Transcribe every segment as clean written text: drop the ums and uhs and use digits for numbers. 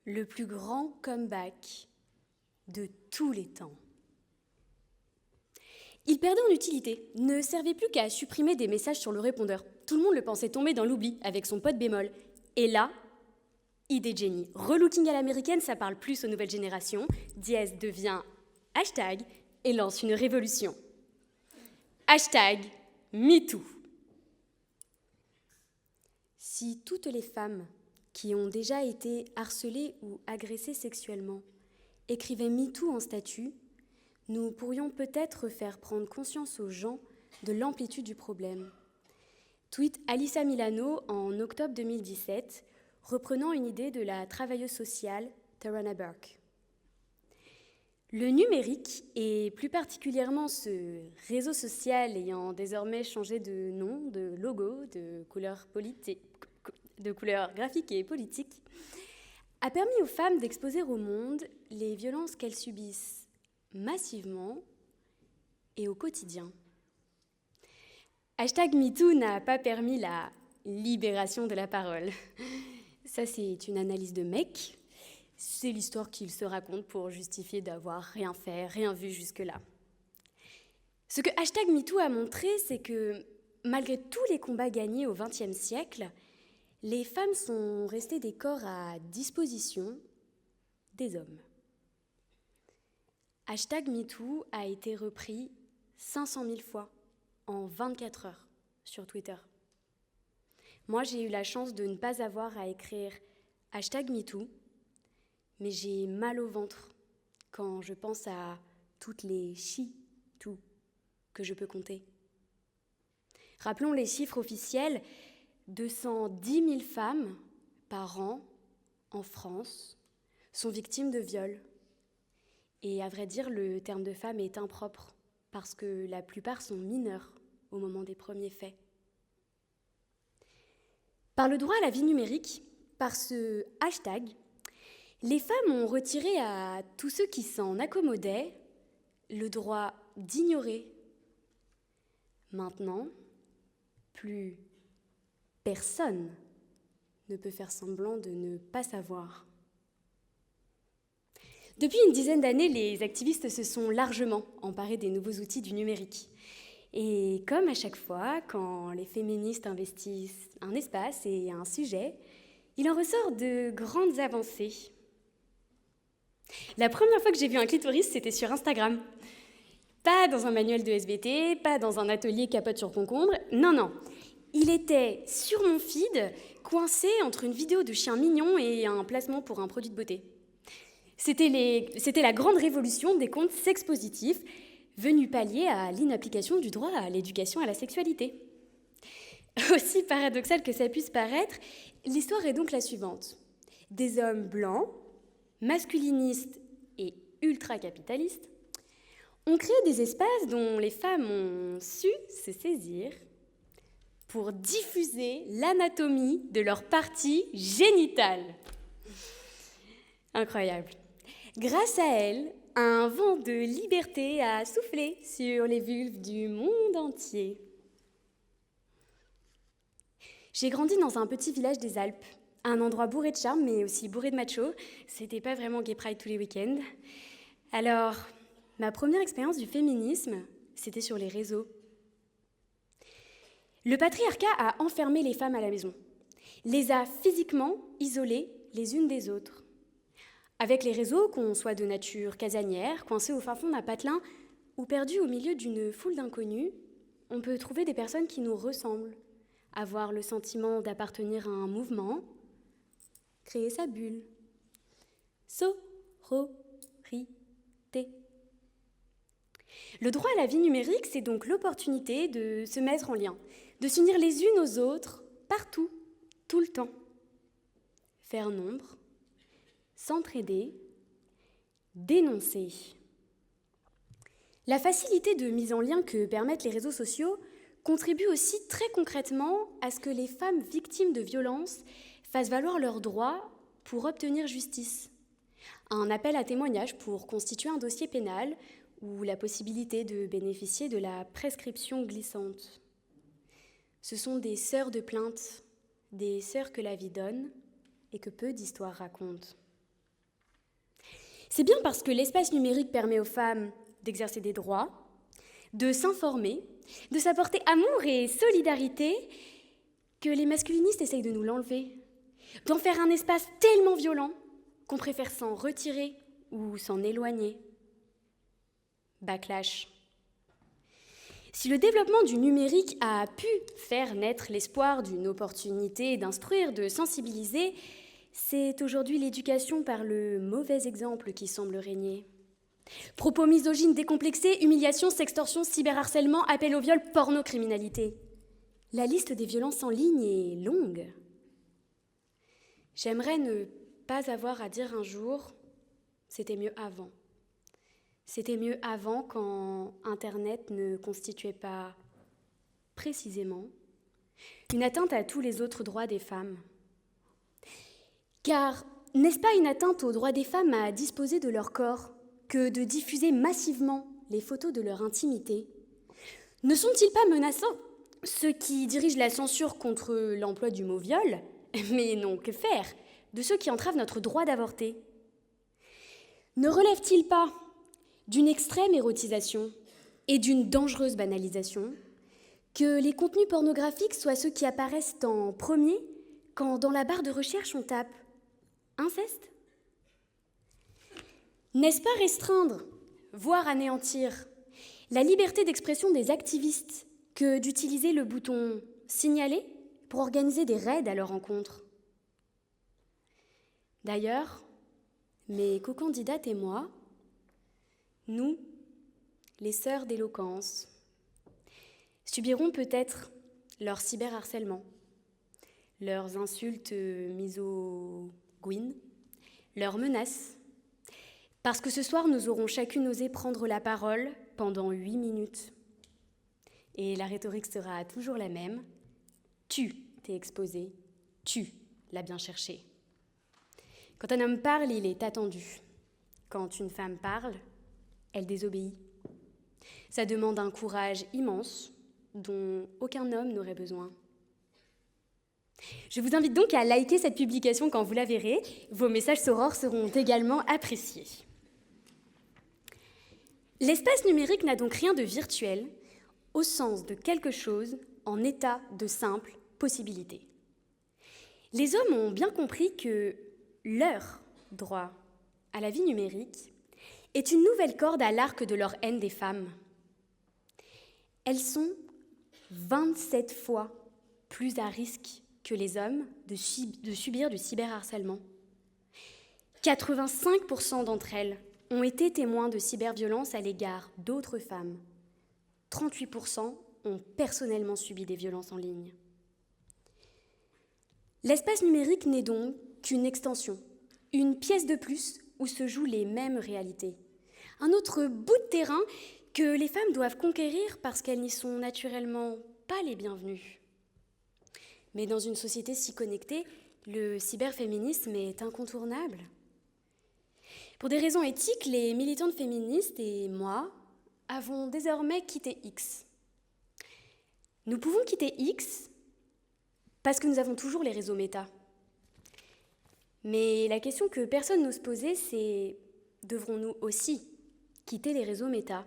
le plus grand comeback de tous les temps. Il perdait en utilité, ne servait plus qu'à supprimer des messages sur le répondeur. Tout le monde le pensait tomber dans l'oubli avec son pote bémol. Et là, idée de génie. Relooking à l'américaine, ça parle plus aux nouvelles générations. Dièse devient hashtag et lance une révolution. Hashtag MeToo. Si toutes les femmes qui ont déjà été harcelées ou agressées sexuellement écrivaient MeToo en statut, nous pourrions peut-être faire prendre conscience aux gens de l'amplitude du problème. Tweet Alyssa Milano en octobre 2017, reprenant une idée de la travailleuse sociale Tarana Burke. Le numérique, et plus particulièrement ce réseau social ayant désormais changé de nom, de logo, de couleur graphique et politique, a permis aux femmes d'exposer au monde les violences qu'elles subissent massivement et au quotidien. Hashtag MeToo n'a pas permis la libération de la parole. Ça, c'est une analyse de mec. C'est l'histoire qu'il se raconte pour justifier d'avoir rien fait, rien vu jusque-là. Ce que hashtag MeToo a montré, c'est que malgré tous les combats gagnés au XXe siècle, les femmes sont restées des corps à disposition des hommes. Hashtag MeToo a été repris 500 000 fois en 24 heures sur Twitter. Moi, j'ai eu la chance de ne pas avoir à écrire hashtag MeToo, mais j'ai mal au ventre quand je pense à toutes les she-too que je peux compter. Rappelons les chiffres officiels, 210 000 femmes par an en France sont victimes de viols. Et à vrai dire, le terme de femme est impropre parce que la plupart sont mineures au moment des premiers faits. Par le droit à la vie numérique, par ce hashtag, les femmes ont retiré à tous ceux qui s'en accommodaient le droit d'ignorer. Maintenant, plus personne ne peut faire semblant de ne pas savoir. Depuis une dizaine d'années, les activistes se sont largement emparés des nouveaux outils du numérique. Et comme à chaque fois, quand les féministes investissent un espace et un sujet, il en ressort de grandes avancées. La première fois que j'ai vu un clitoris, c'était sur Instagram. Pas dans un manuel de SVT, pas dans un atelier capote sur concombre, non. Il était sur mon feed, coincé entre une vidéo de chien mignon et un placement pour un produit de beauté. C'était la grande révolution des comptes sex-positifs, venus pallier à l'inapplication du droit à l'éducation à la sexualité. Aussi paradoxal que ça puisse paraître, l'histoire est donc la suivante. Des hommes blancs, masculinistes et ultra-capitalistes ont créé des espaces dont les femmes ont su se saisir pour diffuser l'anatomie de leur partie génitale. Incroyable. Grâce à elle, un vent de liberté a soufflé sur les vulves du monde entier. J'ai grandi dans un petit village des Alpes, un endroit bourré de charme, mais aussi bourré de machos. C'était pas vraiment gay pride tous les week-ends. Alors, ma première expérience du féminisme, c'était sur les réseaux. Le patriarcat a enfermé les femmes à la maison, les a physiquement isolées les unes des autres. Avec les réseaux, qu'on soit de nature casanière, coincés au fin fond d'un patelin ou perdus au milieu d'une foule d'inconnus, on peut trouver des personnes qui nous ressemblent, avoir le sentiment d'appartenir à un mouvement, créer sa bulle. Sororité. Le droit à la vie numérique, c'est donc l'opportunité de se mettre en lien, de s'unir les unes aux autres, partout, tout le temps. Faire nombre, s'entraider, dénoncer. La facilité de mise en lien que permettent les réseaux sociaux contribue aussi très concrètement à ce que les femmes victimes de violences fassent valoir leurs droits pour obtenir justice. Un appel à témoignage pour constituer un dossier pénal ou la possibilité de bénéficier de la prescription glissante. Ce sont des sœurs de plainte, des sœurs que la vie donne et que peu d'histoires racontent. C'est bien parce que l'espace numérique permet aux femmes d'exercer des droits, de s'informer, de s'apporter amour et solidarité, que les masculinistes essayent de nous l'enlever, d'en faire un espace tellement violent qu'on préfère s'en retirer ou s'en éloigner. Backlash. Si le développement du numérique a pu faire naître l'espoir d'une opportunité d'instruire, de sensibiliser, c'est aujourd'hui l'éducation par le mauvais exemple qui semble régner. Propos misogynes décomplexés, humiliation, sextorsion, cyberharcèlement, appel au viol, pornocriminalité. La liste des violences en ligne est longue. J'aimerais ne pas avoir à dire un jour « c'était mieux avant ». C'était mieux avant quand Internet ne constituait pas précisément une atteinte à tous les autres droits des femmes. Car n'est-ce pas une atteinte aux droits des femmes à disposer de leur corps que de diffuser massivement les photos de leur intimité? Ne sont-ils pas menaçants, ceux qui dirigent la censure contre l'emploi du mot viol? Mais non, que faire de ceux qui entravent notre droit d'avorter? Ne relève-t-il pas d'une extrême érotisation et d'une dangereuse banalisation que les contenus pornographiques soient ceux qui apparaissent en premier quand dans la barre de recherche on tape « inceste » ? N'est-ce pas restreindre, voire anéantir, la liberté d'expression des activistes que d'utiliser le bouton « signaler » pour organiser des raids à leur encontre? D'ailleurs, mes co-candidates et moi, nous, les sœurs d'éloquence, subirons peut-être leur cyberharcèlement, leurs insultes misogynes, leurs menaces, parce que ce soir, nous aurons chacune osé prendre la parole pendant 8 minutes. Et la rhétorique sera toujours la même. Tu t'es exposé, tu l'as bien cherché. Quand un homme parle, il est attendu. Quand une femme parle, elle désobéit. Ça demande un courage immense dont aucun homme n'aurait besoin. Je vous invite donc à liker cette publication quand vous la verrez. Vos messages sorores seront également appréciés. L'espace numérique n'a donc rien de virtuel au sens de quelque chose en état de simple possibilité. Les hommes ont bien compris que leur droit à la vie numérique est une nouvelle corde à l'arc de leur haine des femmes. Elles sont 27 fois plus à risque que les hommes de subir du cyberharcèlement. 85% d'entre elles ont été témoins de cyberviolence à l'égard d'autres femmes. 38% ont personnellement subi des violences en ligne. L'espace numérique n'est donc qu'une extension, une pièce de plus où se jouent les mêmes réalités. Un autre bout de terrain que les femmes doivent conquérir parce qu'elles n'y sont naturellement pas les bienvenues. Mais dans une société si connectée, le cyberféminisme est incontournable. Pour des raisons éthiques, les militantes féministes et moi avons désormais quitté X. Nous pouvons quitter X parce que nous avons toujours les réseaux méta. Mais la question que personne n'ose poser, c'est devrons-nous aussi quitter les réseaux méta?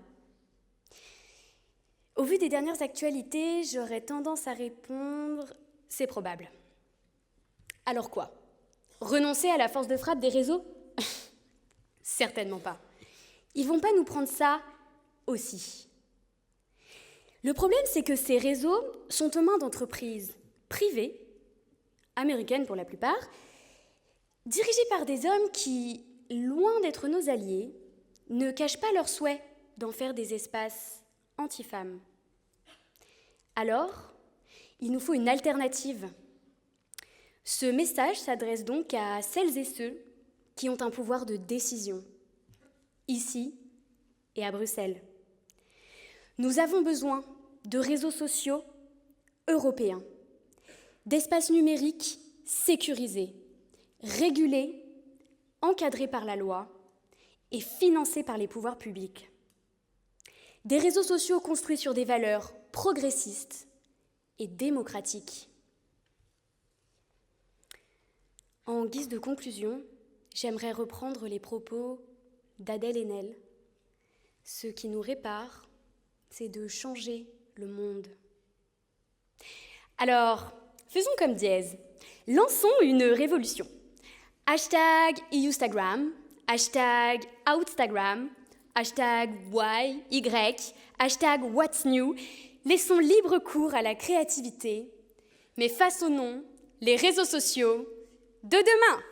Au vu des dernières actualités, j'aurais tendance à répondre « c'est probable ». Alors quoi? Renoncer à la force de frappe des réseaux? Certainement pas. Ils vont pas nous prendre ça aussi. Le problème, c'est que ces réseaux sont aux mains d'entreprises privées, américaines pour la plupart, dirigées par des hommes qui, loin d'être nos alliés, ne cachent pas leur souhait d'en faire des espaces anti-femmes. Alors, il nous faut une alternative. Ce message s'adresse donc à celles et ceux qui ont un pouvoir de décision, ici et à Bruxelles. Nous avons besoin de réseaux sociaux européens, d'espaces numériques sécurisés, régulés, encadrés par la loi et financés par les pouvoirs publics. Des réseaux sociaux construits sur des valeurs progressistes et démocratiques. En guise de conclusion, j'aimerais reprendre les propos d'Adèle Haenel. Ce qui nous répare, c'est de changer le monde. Alors, faisons comme Dièse. Lançons une révolution. Hashtag Youstagram, hashtag Outstagram, hashtag Why, Y, hashtag What's New. Laissons libre cours à la créativité, mais façonnons les réseaux sociaux de demain.